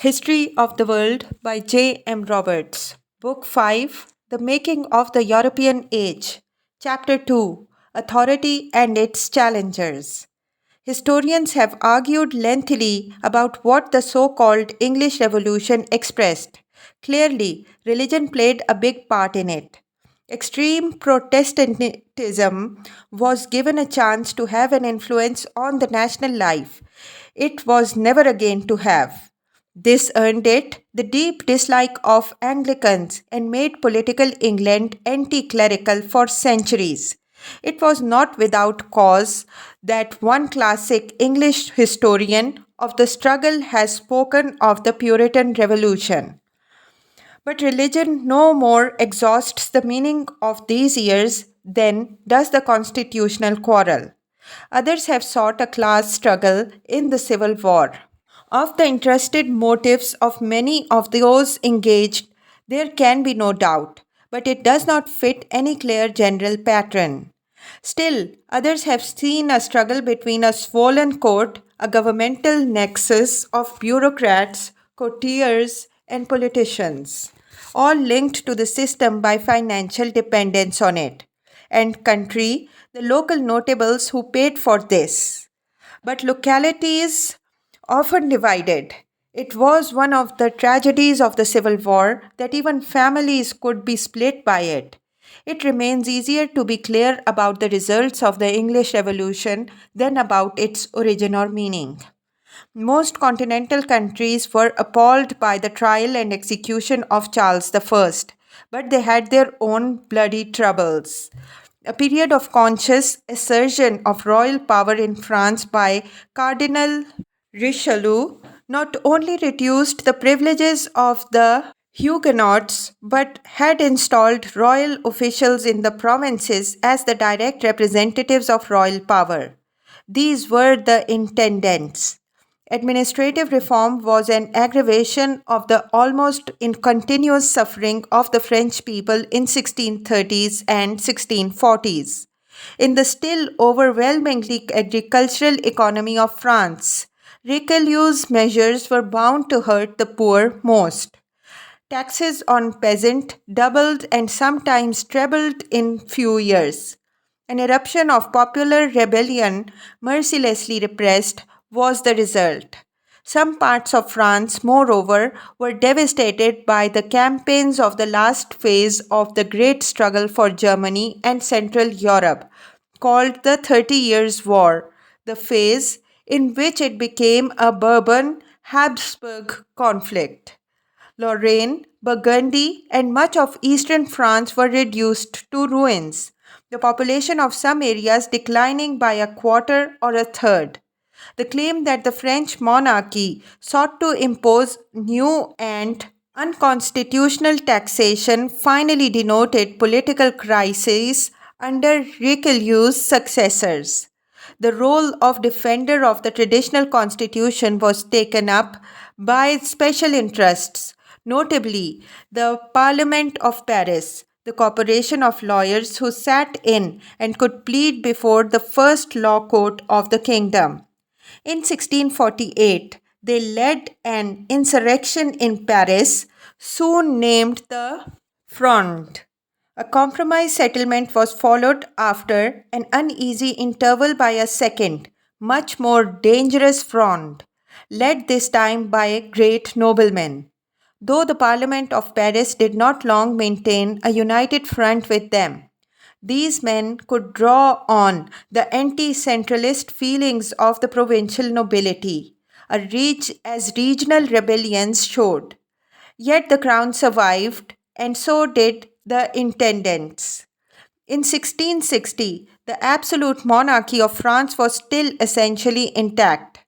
History of the World by J. M. Roberts. Book 5 The Making of the European Age. Chapter 2 Authority and its Challengers. Historians have argued lengthily about what the so called English Revolution expressed. Clearly, religion played a big part in it. Extreme Protestantism was given a chance to have an influence on the national life. It was never again to have. This earned it the deep dislike of Anglicans and made political England anti clerical for centuries. It was not without cause that one classic English historian of the struggle has spoken of the Puritan Revolution. But religion no more exhausts the meaning of these years than does the constitutional quarrel. Others have sought a class struggle in the Civil War. Of the interested motives of many of those engaged, there can be no doubt, but it does not fit any clear general pattern. Still, others have seen a struggle between a swollen court, a governmental nexus of bureaucrats, courtiers, and politicians, all linked to the system by financial dependence on it, and country, the local notables who paid for this. But localities often divided. It was one of the tragedies of the Civil War that even families could be split by it. It remains easier to be clear about the results of the English Revolution than about its origin or meaning. Most continental countries were appalled by the trial and execution of Charles I, but they had their own bloody troubles. A period of conscious assertion of royal power in France by Cardinal Richelieu not only reduced the privileges of the Huguenots but had installed royal officials in the provinces as the direct representatives of royal power. These were the intendants. Administrative reform was an aggravation of the almost continuous suffering of the French people in 1630s and 1640s. In the still overwhelmingly agricultural economy of France, Richelieu's measures were bound to hurt the poor most. Taxes on peasant doubled and sometimes trebled in few years. An eruption of popular rebellion, mercilessly repressed, was the result. Some parts of France, moreover, were devastated by the campaigns of the last phase of the great struggle for Germany and Central Europe, called the Thirty Years' War, the phase in which it became a Bourbon Habsburg conflict. Lorraine, Burgundy, and much of eastern France were reduced to ruins, the population of some areas declining by a quarter or a third. The claim that the French monarchy sought to impose new and unconstitutional taxation finally denoted political crises under Richelieu's successors. The role of defender of the traditional constitution was taken up by special interests, notably the Parliament of Paris, the corporation of lawyers who sat in and could plead before the first law court of the kingdom. In 1648, they led an insurrection in Paris, soon named the Fronde. A compromise settlement was followed after an uneasy interval by a second, much more dangerous Fronde, led this time by great noblemen. Though the Parliament of Paris did not long maintain a united front with them, these men could draw on the anti centralist feelings of the provincial nobility, as regional rebellions showed. Yet the crown survived, and so did the intendants. In 1660, the absolute monarchy of France was still essentially intact.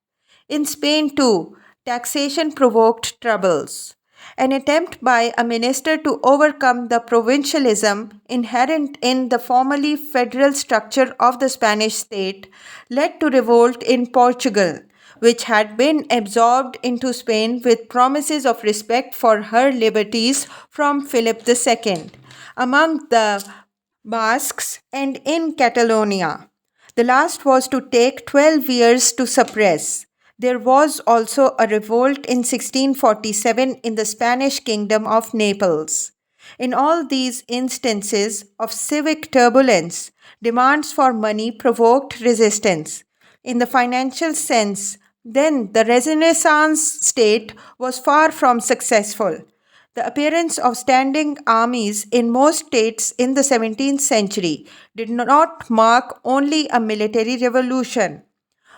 In Spain, too, taxation provoked troubles. An attempt by a minister to overcome the provincialism inherent in the formerly federal structure of the Spanish state led to revolt in Portugal, which had been absorbed into Spain with promises of respect for her liberties from Philip II. Among the Basques and in Catalonia, the last was to take 12 years to suppress. There was also a revolt in 1647 in the Spanish kingdom of Naples. In all these instances of civic turbulence, demands for money provoked resistance. In the financial sense, then the Renaissance state was far from successful. The appearance of standing armies in most states in the 17th century did not mark only a military revolution.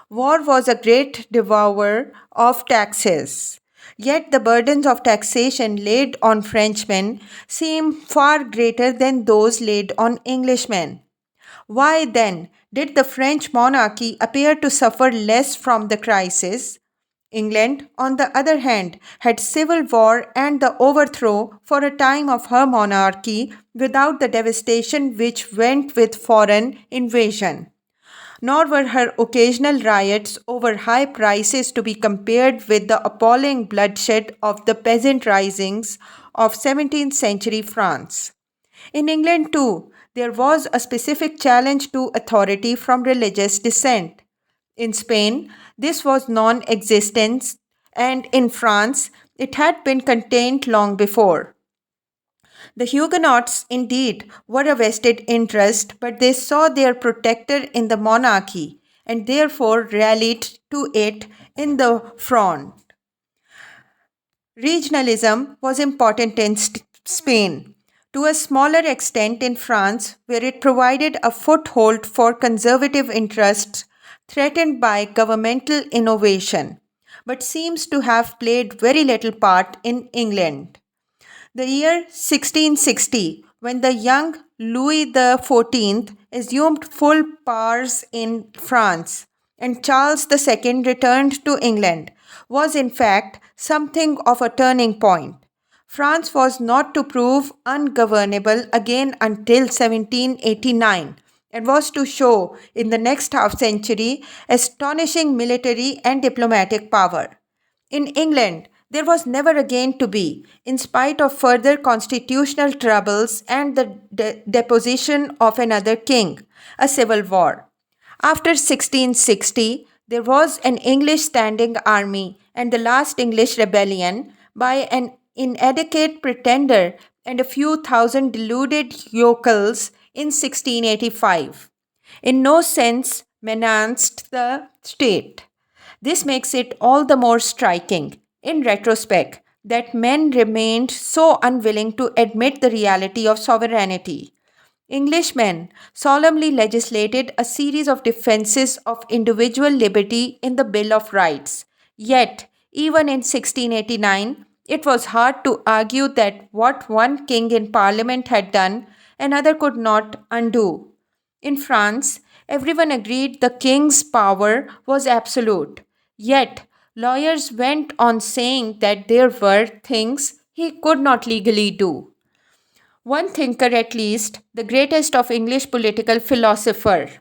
War was a great devourer of taxes. Yet the burdens of taxation laid on Frenchmen seem far greater than those laid on Englishmen. Why then did the French monarchy appear to suffer less from the crisis? England, on the other hand, had civil war and the overthrow for a time of her monarchy without the devastation which went with foreign invasion. Nor were her occasional riots over high prices to be compared with the appalling bloodshed of the peasant risings of 17th century France. In England, too, there was a specific challenge to authority from religious dissent. In Spain, this was non existent, and in France, it had been contained long before. The Huguenots, indeed, were a vested interest, but they saw their protector in the monarchy and therefore rallied to it in the front. Regionalism was important in Spain, to a smaller extent in France, where it provided a foothold for conservative interests threatened by governmental innovation, but seems to have played very little part in England. The year 1660, when the young Louis XIV assumed full powers in France and Charles II returned to England, was in fact something of a turning point. France was not to prove ungovernable again until 1789 and was to show in the next half century astonishing military and diplomatic power. In England, there was never again to be, in spite of further constitutional troubles and the deposition of another king, a civil war. After 1660, there was an English standing army and the last English rebellion by an inadequate pretender and a few thousand deluded yokels in 1685. In no sense menaced the state. This makes it all the more striking, in retrospect, that men remained so unwilling to admit the reality of sovereignty. Englishmen solemnly legislated a series of defenses of individual liberty in the Bill of Rights. Yet, even in 1689, it was hard to argue that what one king in parliament had done, another could not undo. In France, everyone agreed the king's power was absolute. Yet, lawyers went on saying that there were things he could not legally do. One thinker, at least, the greatest of English political philosophers,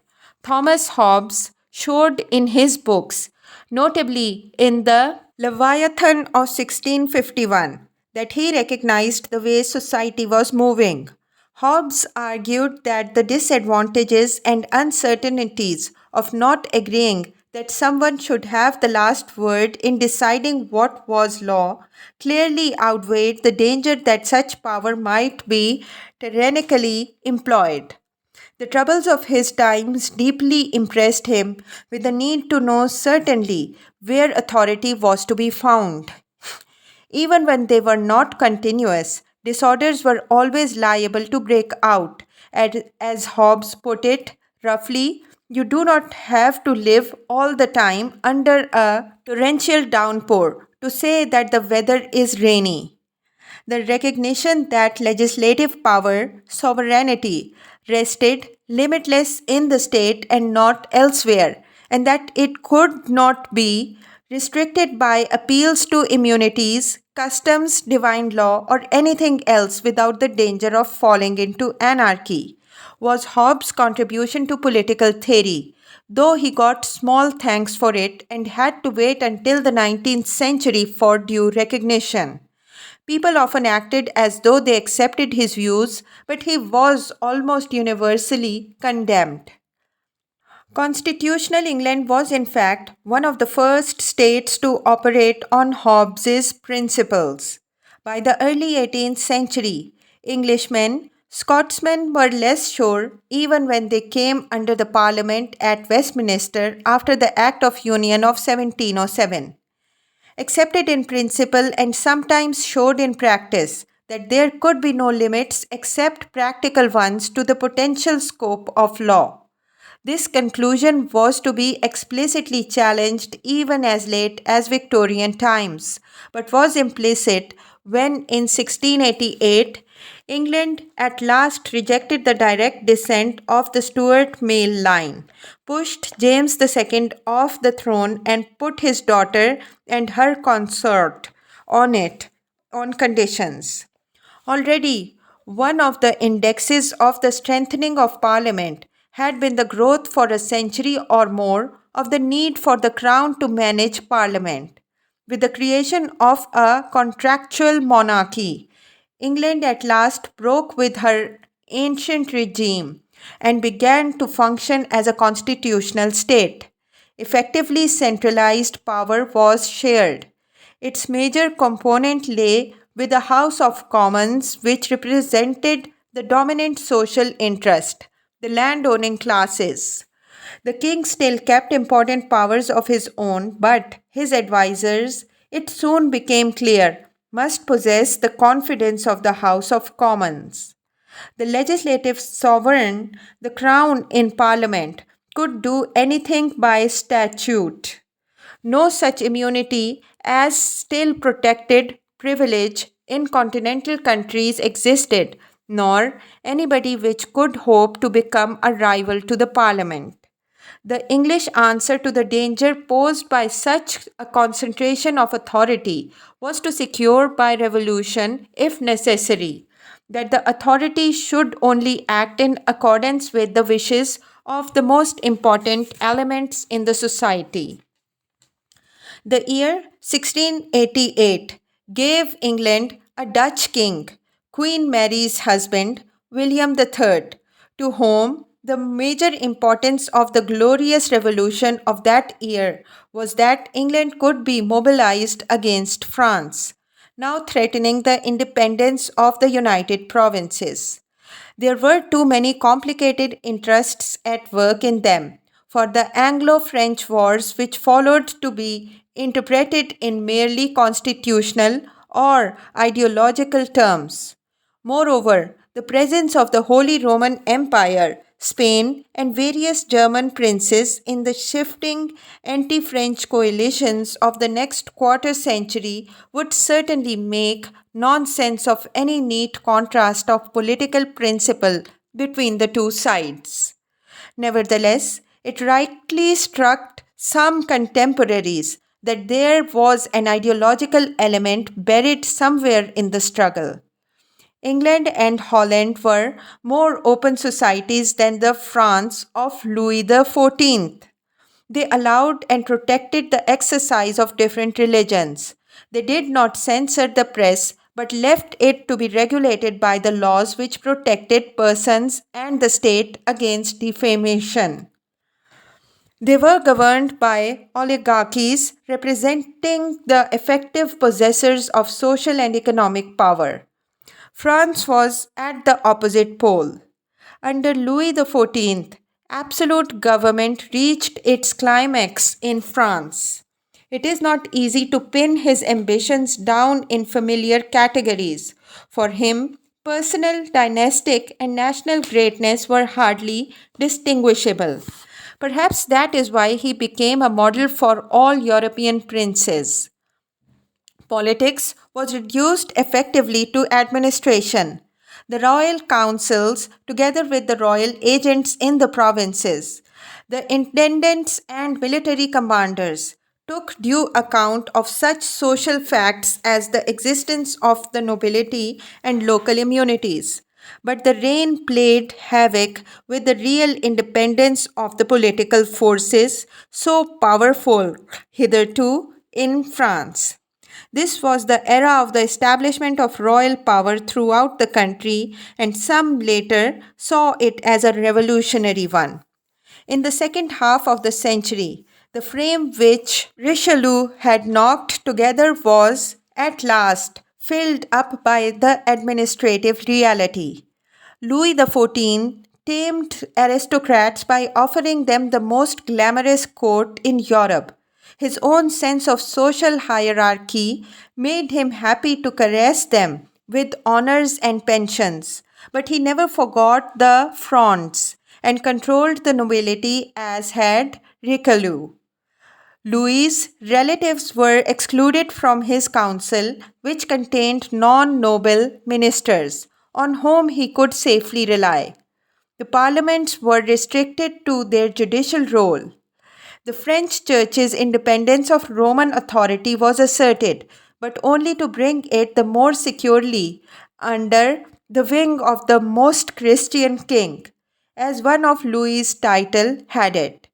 Thomas Hobbes, showed in his books, notably in the Leviathan of 1651, that he recognized the way society was moving. Hobbes argued that the disadvantages and uncertainties of not agreeing that someone should have the last word in deciding what was law clearly outweighed the danger that such power might be tyrannically employed. The troubles of his times deeply impressed him with the need to know certainly where authority was to be found. Even when they were not continuous, disorders were always liable to break out. As Hobbes put it roughly, you do not have to live all the time under a torrential downpour to say that the weather is rainy. The recognition that legislative power, sovereignty, rested limitless in the state and not elsewhere, and that it could not be restricted by appeals to immunities, customs, divine law, or anything else without the danger of falling into anarchy, was Hobbes' contribution to political theory, though he got small thanks for it and had to wait until the 19th century for due recognition. People often acted as though they accepted his views, but he was almost universally condemned. Constitutional England was, in fact, one of the first states to operate on Hobbes's principles. By the early 18th century, Englishmen, Scotsmen were less sure even when they came under the Parliament at Westminster after the Act of Union of 1707. Accepted in principle and sometimes showed in practice that there could be no limits except practical ones to the potential scope of law. This conclusion was to be explicitly challenged even as late as Victorian times, but was implicit when in 1688 England at last rejected the direct descent of the Stuart male line, pushed James II off the throne, and put his daughter and her consort on it on conditions. Already, one of the indexes of the strengthening of Parliament had been the growth for a century or more of the need for the Crown to manage Parliament. With the creation of a contractual monarchy, England at last broke with her ancient regime and began to function as a constitutional state. Effectively centralized power was shared. Its major component lay with the House of Commons, which represented the dominant social interest, the landowning classes. The king still kept important powers of his own, but his advisers, it soon became clear, must possess the confidence of the House of Commons. The legislative sovereign, the crown in parliament, could do anything by statute. No such immunity as still protected privilege in continental countries existed, nor anybody which could hope to become a rival to the parliament. The English answer to the danger posed by such a concentration of authority was to secure by revolution, if necessary, that the authority should only act in accordance with the wishes of the most important elements in the society. The year 1688 gave England a Dutch king, Queen Mary's husband, William III, to whom the major importance of the glorious revolution of that year was that England could be mobilized against France, now threatening the independence of the United Provinces. There were too many complicated interests at work in them for the Anglo French wars, which followed, to be interpreted in merely constitutional or ideological terms. Moreover, the presence of the Holy Roman Empire, Spain, and various German princes in the shifting anti French coalitions of the next quarter century would certainly make nonsense of any neat contrast of political principle between the two sides. Nevertheless, it rightly struck some contemporaries that there was an ideological element buried somewhere in the struggle. England and Holland were more open societies than the France of Louis XIV. They allowed and protected the exercise of different religions. They did not censor the press but left it to be regulated by the laws which protected persons and the state against defamation. They were governed by oligarchies representing the effective possessors of social and economic power. France was at the opposite pole. Under Louis XIV, absolute government reached its climax in France. It is not easy to pin his ambitions down in familiar categories. For him, personal, dynastic, and national greatness were hardly distinguishable. Perhaps that is why he became a model for all European princes. Politics was reduced effectively to administration. The royal councils, together with the royal agents in the provinces, the intendants and military commanders, took due account of such social facts as the existence of the nobility and local immunities. But the reign played havoc with the real independence of the political forces so powerful hitherto in France. This was the era of the establishment of royal power throughout the country, and some later saw it as a revolutionary one. In the second half of the century, the frame which Richelieu had knocked together was, at last, filled up by the administrative reality. Louis XIV tamed aristocrats by offering them the most glamorous court in Europe. His own sense of social hierarchy made him happy to caress them with honors and pensions, but he never forgot the fronts and controlled the nobility as had Richelieu. Louis's relatives were excluded from his council, which contained non noble ministers on whom he could safely rely. The parliaments were restricted to their judicial role. The French church's independence of Roman authority was asserted, but only to bring it the more securely under the wing of the most Christian king, as one of Louis's title had it.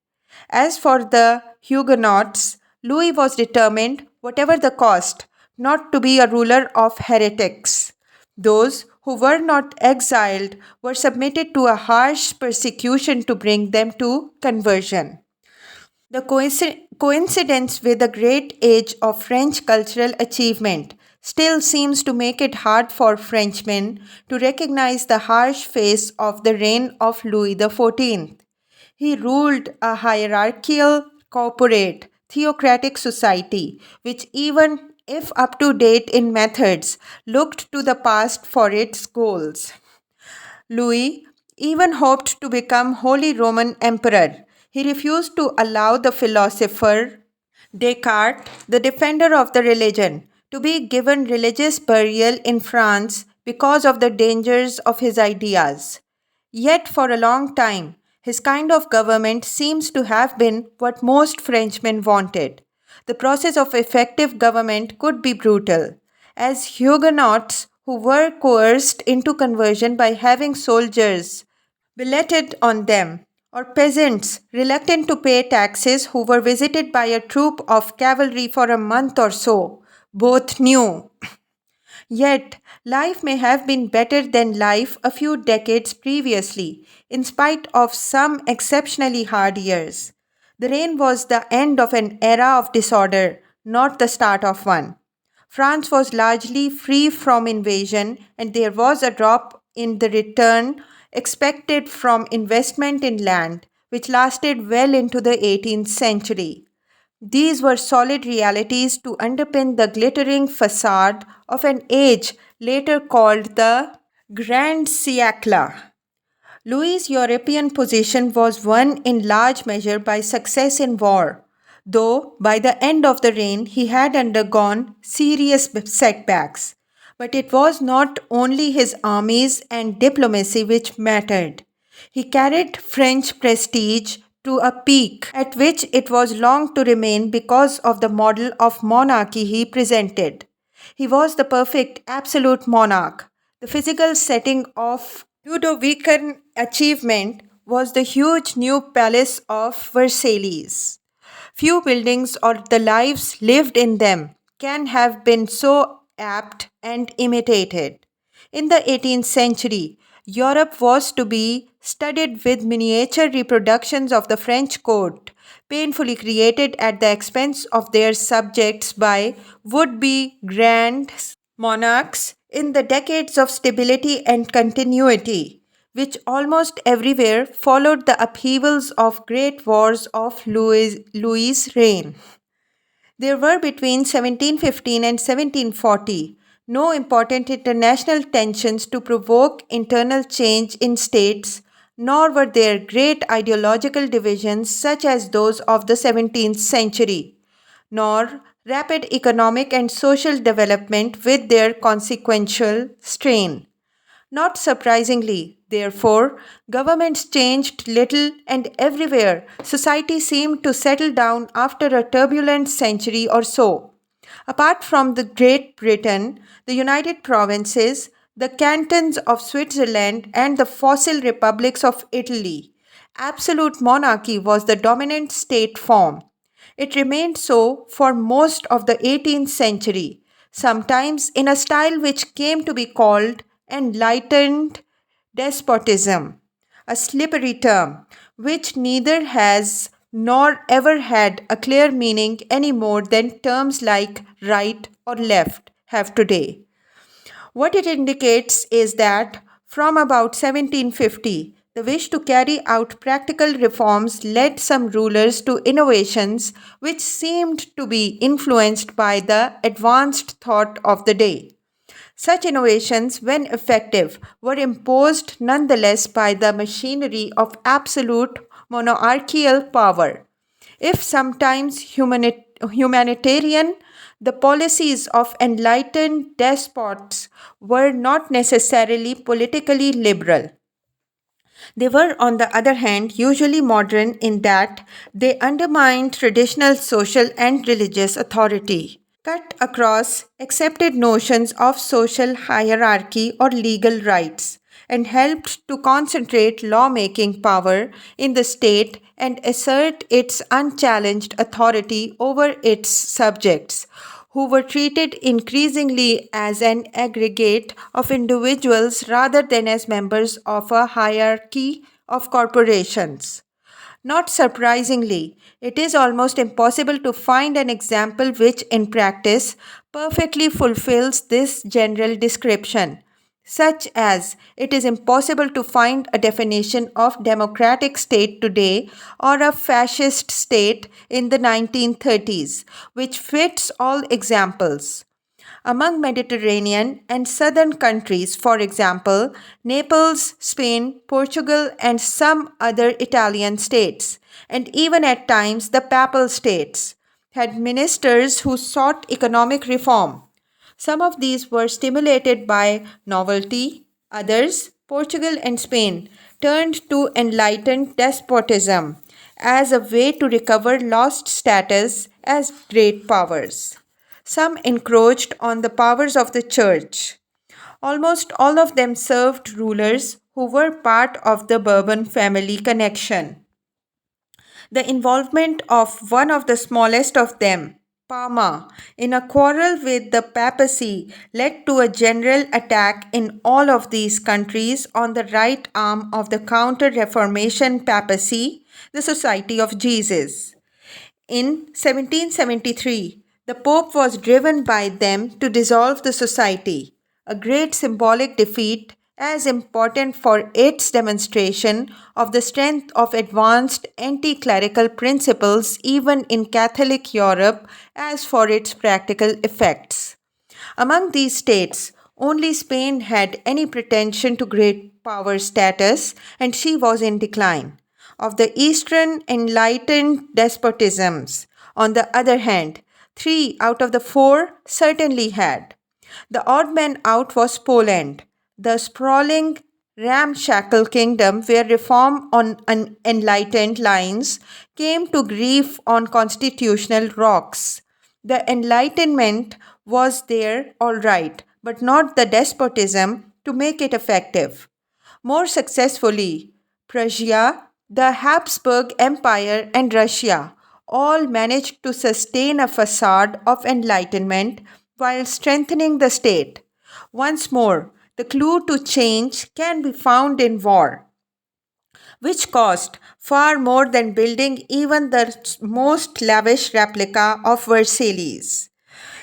As for the Huguenots, Louis was determined, whatever the cost, not to be a ruler of heretics. Those who were not exiled were submitted to a harsh persecution to bring them to conversion. The coincidence with the great age of French cultural achievement still seems to make it hard for Frenchmen to recognize the harsh face of the reign of Louis XIV. He ruled a hierarchical, corporate, theocratic society, which, even if up to date in methods, looked to the past for its goals. Louis even hoped to become Holy Roman Emperor. He refused to allow the philosopher Descartes, the defender of the religion, to be given religious burial in France because of the dangers of his ideas. Yet, for a long time, his kind of government seems to have been what most Frenchmen wanted. The process of effective government could be brutal, as Huguenots who were coerced into conversion by having soldiers billeted on them, or peasants reluctant to pay taxes who were visited by a troop of cavalry for a month or so, both knew. Yet, life may have been better than life a few decades previously, in spite of some exceptionally hard years. The reign was the end of an era of disorder, not the start of one. France was largely free from invasion, and there was a drop in the return expected from investment in land, which lasted well into the 18th century. These were solid realities to underpin the glittering facade of an age later called the Grand Siècle. Louis's European position was won in large measure by success in war, though by the end of the reign he had undergone serious setbacks. But it was not only his armies and diplomacy which mattered. He carried French prestige to a peak at which it was long to remain because of the model of monarchy he presented. He was the perfect absolute monarch. The physical setting of Ludovican achievement was the huge new palace of Versailles. Few buildings or the lives lived in them can have been so apt and imitated. In the 18th century, Europe was to be studded with miniature reproductions of the French court, painfully created at the expense of their subjects by would be grand monarchs in the decades of stability and continuity, which almost everywhere followed the upheavals of great wars of Louis's reign. There were between 1715 and 1740 no important international tensions to provoke internal change in states, nor were there great ideological divisions such as those of the 17th century, nor rapid economic and social development with their consequential strain. Not surprisingly, therefore, governments changed little and everywhere society seemed to settle down after a turbulent century or so. Apart from the Great Britain, the United Provinces, the cantons of Switzerland, and the fossil republics of Italy, absolute monarchy was the dominant state form. It remained so for most of the 18th century, sometimes in a style which came to be called enlightened despotism, a slippery term, which neither has nor ever had a clear meaning any more than terms like right or left have today. What it indicates is that from about 1750, the wish to carry out practical reforms led some rulers to innovations which seemed to be influenced by the advanced thought of the day. Such innovations, when effective, were imposed nonetheless by the machinery of absolute monarchical power. If sometimes humanitarian, the policies of enlightened despots were not necessarily politically liberal. They were, on the other hand, usually modern in that they undermined traditional social and religious authority, cut across accepted notions of social hierarchy or legal rights, and helped to concentrate lawmaking power in the state and assert its unchallenged authority over its subjects, who were treated increasingly as an aggregate of individuals rather than as members of a hierarchy of corporations. Not surprisingly, it is almost impossible to find an example which, in practice, perfectly fulfills this general description, such as it is impossible to find a definition of democratic state today or a fascist state in the 1930s, which fits all examples. Among Mediterranean and southern countries, for example, Naples, Spain, Portugal, and some other Italian states, and even at times the Papal states, had ministers who sought economic reform. Some of these were stimulated by novelty, others, Portugal and Spain, turned to enlightened despotism as a way to recover lost status as great powers. Some encroached on the powers of the church. Almost all of them served rulers who were part of the Bourbon family connection. The involvement of one of the smallest of them, Parma, in a quarrel with the papacy led to a general attack in all of these countries on the right arm of the Counter Reformation papacy, the Society of Jesus. In 1773, the Pope was driven by them to dissolve the society, a great symbolic defeat as important for its demonstration of the strength of advanced anti clerical principles even in Catholic Europe as for its practical effects. Among these states, only Spain had any pretension to great power status, and she was in decline. Of the Eastern enlightened despotisms, on the other hand, three out of the four certainly had. The odd man out was Poland, the sprawling, ramshackle kingdom where reform on enlightened lines came to grief on constitutional rocks. The Enlightenment was there, all right, but not the despotism to make it effective. More successfully, Prussia, the Habsburg Empire, and Russia all managed to sustain a facade of enlightenment while strengthening the state. Once more, the clue to change can be found in war, which cost far more than building even the most lavish replica of Versailles.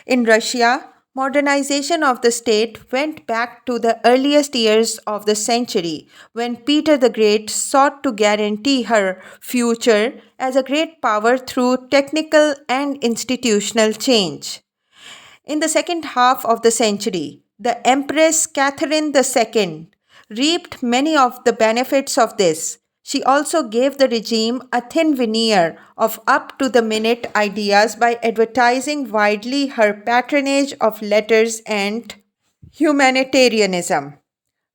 In Russia, modernization of the state went back to the earliest years of the century when Peter the Great sought to guarantee her future as a great power through technical and institutional change. In the second half of the century, the Empress Catherine II reaped many of the benefits of this. She also gave the regime a thin veneer of up to the minute ideas by advertising widely her patronage of letters and humanitarianism.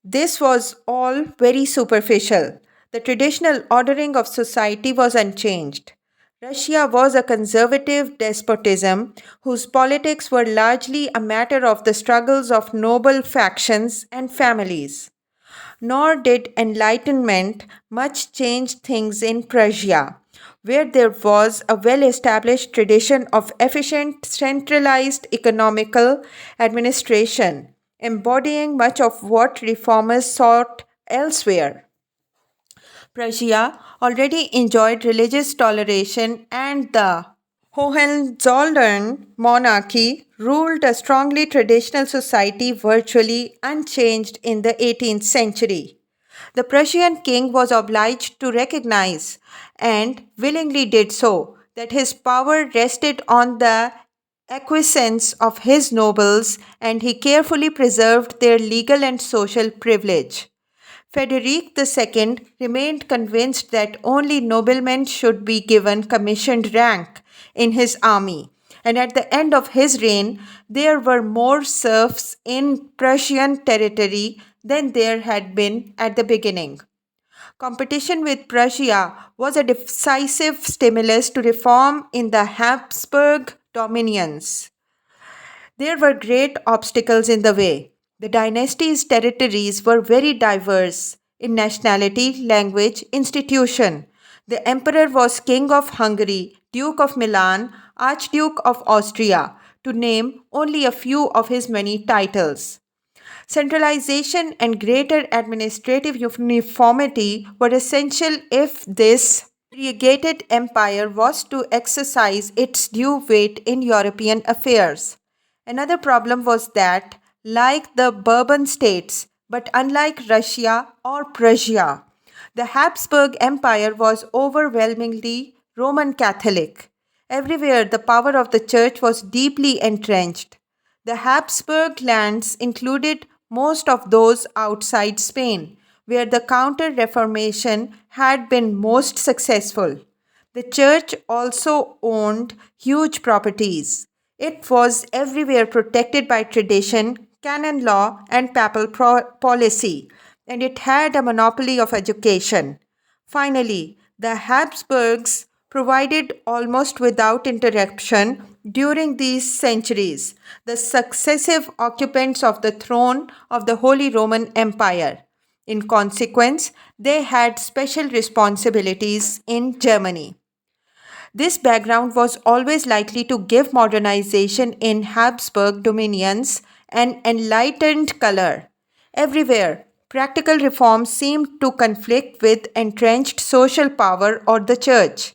This was all very superficial. The traditional ordering of society was unchanged. Russia was a conservative despotism whose politics were largely a matter of the struggles of noble factions and families. Nor did Enlightenment much change things in Prussia, where there was a well established tradition of efficient, centralized economical administration, embodying much of what reformers sought elsewhere. Prussia already enjoyed religious toleration, and the Hohenzollern monarchy ruled a strongly traditional society virtually unchanged in the 18th century. The Prussian king was obliged to recognize, and willingly did so, that his power rested on the acquiescence of his nobles, and he carefully preserved their legal and social privilege. Frederick II remained convinced that only noblemen should be given commissioned rank in his army, and at the end of his reign, there were more serfs in Prussian territory than there had been at the beginning. Competition with Prussia was a decisive stimulus to reform in the Habsburg dominions. There were great obstacles in the way. The dynasty's territories were very diverse in nationality, language, institution. The emperor was King of Hungary, Duke of Milan, Archduke of Austria, to name only a few of his many titles. Centralization and greater administrative uniformity were essential if this variegated empire was to exercise its due weight in European affairs. Another problem was that, like the Bourbon states, but unlike Russia or Prussia, the Habsburg Empire was overwhelmingly Roman Catholic. Everywhere the power of the church was deeply entrenched. The Habsburg lands included most of those outside Spain, where the Counter Reformation had been most successful. The church also owned huge properties. It was everywhere protected by tradition, canon law, and papal policy, and it had a monopoly of education. Finally, the Habsburgs provided almost without interruption during these centuries the successive occupants of the throne of the Holy Roman Empire. In consequence, they had special responsibilities in Germany. This background was always likely to give modernization in Habsburg dominions an enlightened color. Everywhere, practical reforms seemed to conflict with entrenched social power or the church.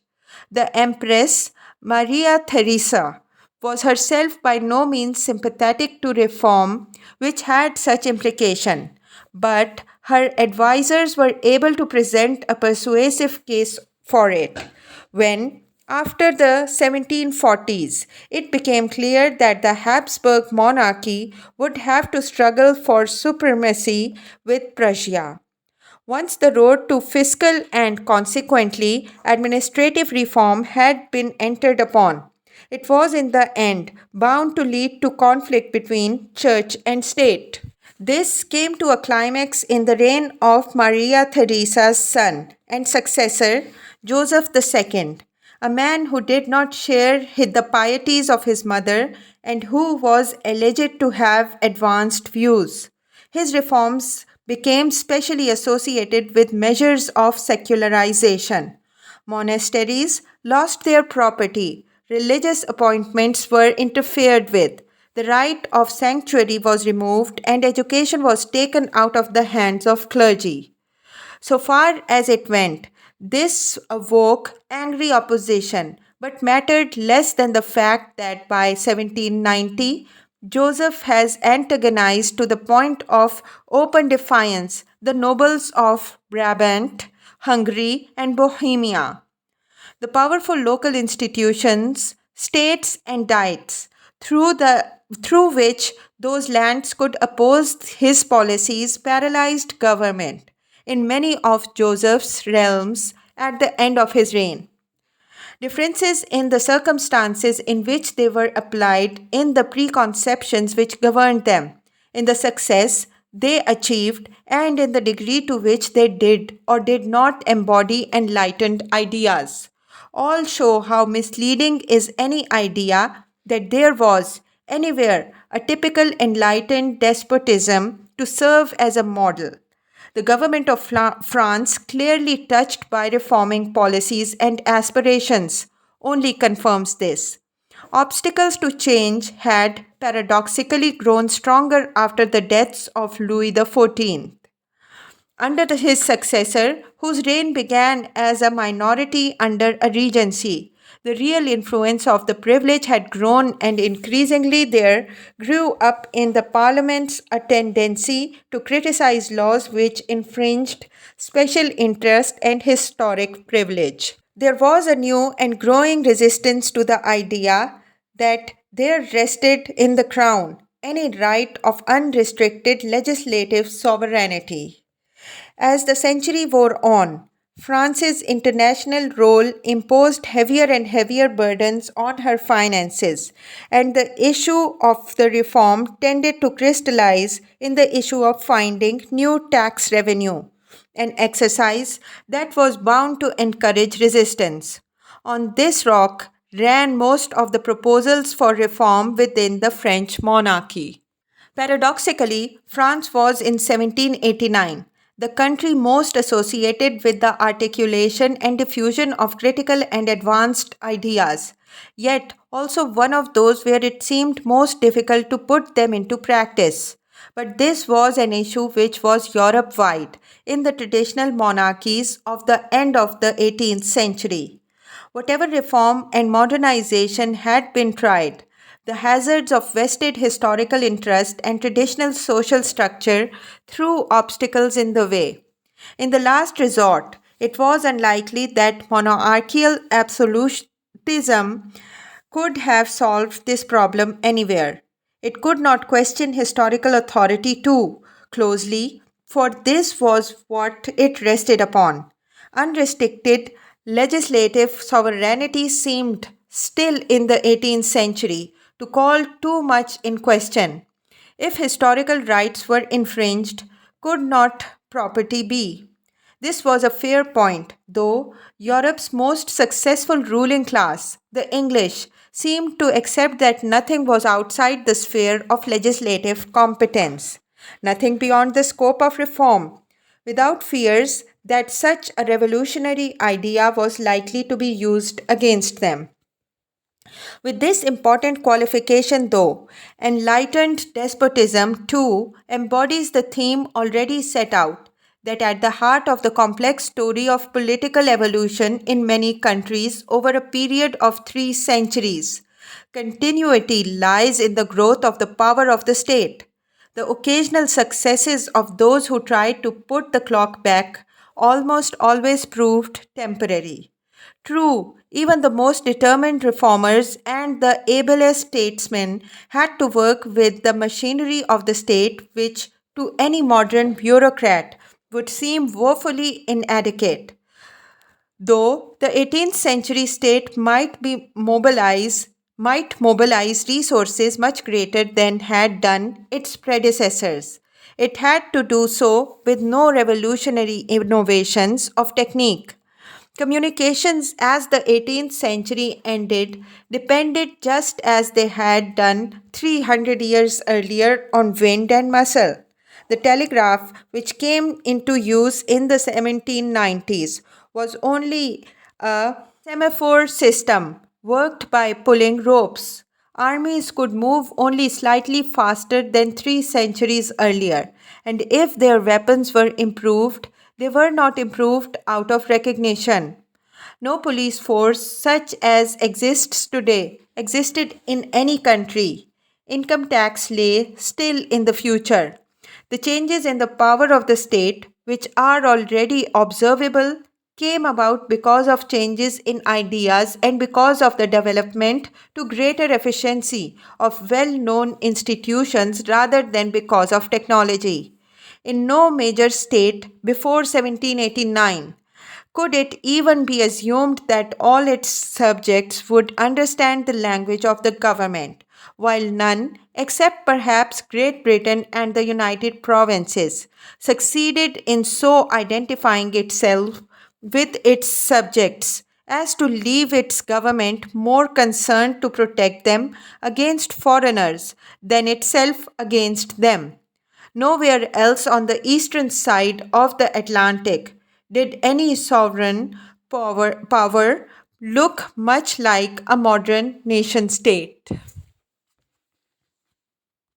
The Empress Maria Theresa was herself by no means sympathetic to reform, which had such implication, but her advisers were able to present a persuasive case for it. When, after the 1740s, it became clear that the Habsburg monarchy would have to struggle for supremacy with Prussia. Once the road to fiscal and consequently administrative reform had been entered upon, it was in the end bound to lead to conflict between church and state. This came to a climax in the reign of Maria Theresa's son and successor, Joseph II, a man who did not share the pieties of his mother and who was alleged to have advanced views. His reforms became specially associated with measures of secularization. Monasteries lost their property, religious appointments were interfered with, the right of sanctuary was removed, and education was taken out of the hands of clergy. So far as it went, this awoke angry opposition, but mattered less than the fact that by 1790, Joseph has antagonized to the point of open defiance the nobles of Brabant, Hungary, and Bohemia. The powerful local institutions, states, and diets through which those lands could oppose his policies paralyzed government in many of Joseph's realms at the end of his reign. Differences in the circumstances in which they were applied, in the preconceptions which governed them, in the success they achieved, and in the degree to which they did or did not embody enlightened ideas, all show how misleading is any idea that there was anywhere a typical enlightened despotism to serve as a model. The government of France, clearly touched by reforming policies and aspirations, only confirms this. Obstacles to change had paradoxically grown stronger after the deaths of Louis XIV. his successor, whose reign began as a minority under a regency. The real influence of the privilege had grown, and increasingly there grew up in the parliaments a tendency to criticize laws which infringed special interest and historic privilege. There was a new and growing resistance to the idea that there rested in the crown any right of unrestricted legislative sovereignty. As the century wore on, France's international role imposed heavier and heavier burdens on her finances, and the issue of the reform tended to crystallize in the issue of finding new tax revenue, an exercise that was bound to encourage resistance. On this rock ran most of the proposals for reform within the French monarchy. Paradoxically, France was in 1789 the country most associated with the articulation and diffusion of critical and advanced ideas, yet also one of those where it seemed most difficult to put them into practice. But this was an issue which was Europe wide in the traditional monarchies of the end of the 18th century. Whatever reform and modernization had been tried, the hazards of vested historical interest and traditional social structure threw obstacles in the way. In the last resort, it was unlikely that monarchical absolutism could have solved this problem anywhere. It could not question historical authority too closely, for this was what it rested upon. Unrestricted legislative sovereignty seemed still in the 18th century to call too much in question. If historical rights were infringed, could not property be? This was a fair point, though Europe's most successful ruling class, the English, seemed to accept that nothing was outside the sphere of legislative competence, nothing beyond the scope of reform, without fears that such a revolutionary idea was likely to be used against them. With this important qualification, though, enlightened despotism too embodies the theme already set out that at the heart of the complex story of political evolution in many countries over a period of 3 centuries, continuity lies in the growth of the power of the state. The occasional successes of those who tried to put the clock back almost always proved temporary. True, even the most determined reformers and the ablest statesmen had to work with the machinery of the state, which to any modern bureaucrat would seem woefully inadequate. Though the 18th century state might mobilize resources much greater than had done its predecessors. It had to do so with no revolutionary innovations of technique. Communications as the 18th century ended depended just as they had done 300 years earlier on wind and muscle. The telegraph, which came into use in the 1790s, was only a semaphore system worked by pulling ropes. Armies could move only slightly faster than 3 centuries earlier, and if their weapons were improved, they were not improved out of recognition. No police force such as exists today existed in any country. Income tax lay still in the future. The changes in the power of the state, which are already observable, came about because of changes in ideas and because of the development to greater efficiency of well known institutions rather than because of technology. In no major state before 1789 could it even be assumed that all its subjects would understand the language of the government, while none, except perhaps Great Britain and the United Provinces, succeeded in so identifying itself with its subjects as to leave its government more concerned to protect them against foreigners than itself against them? Nowhere else on the eastern side of the Atlantic did any sovereign power look much like a modern nation state.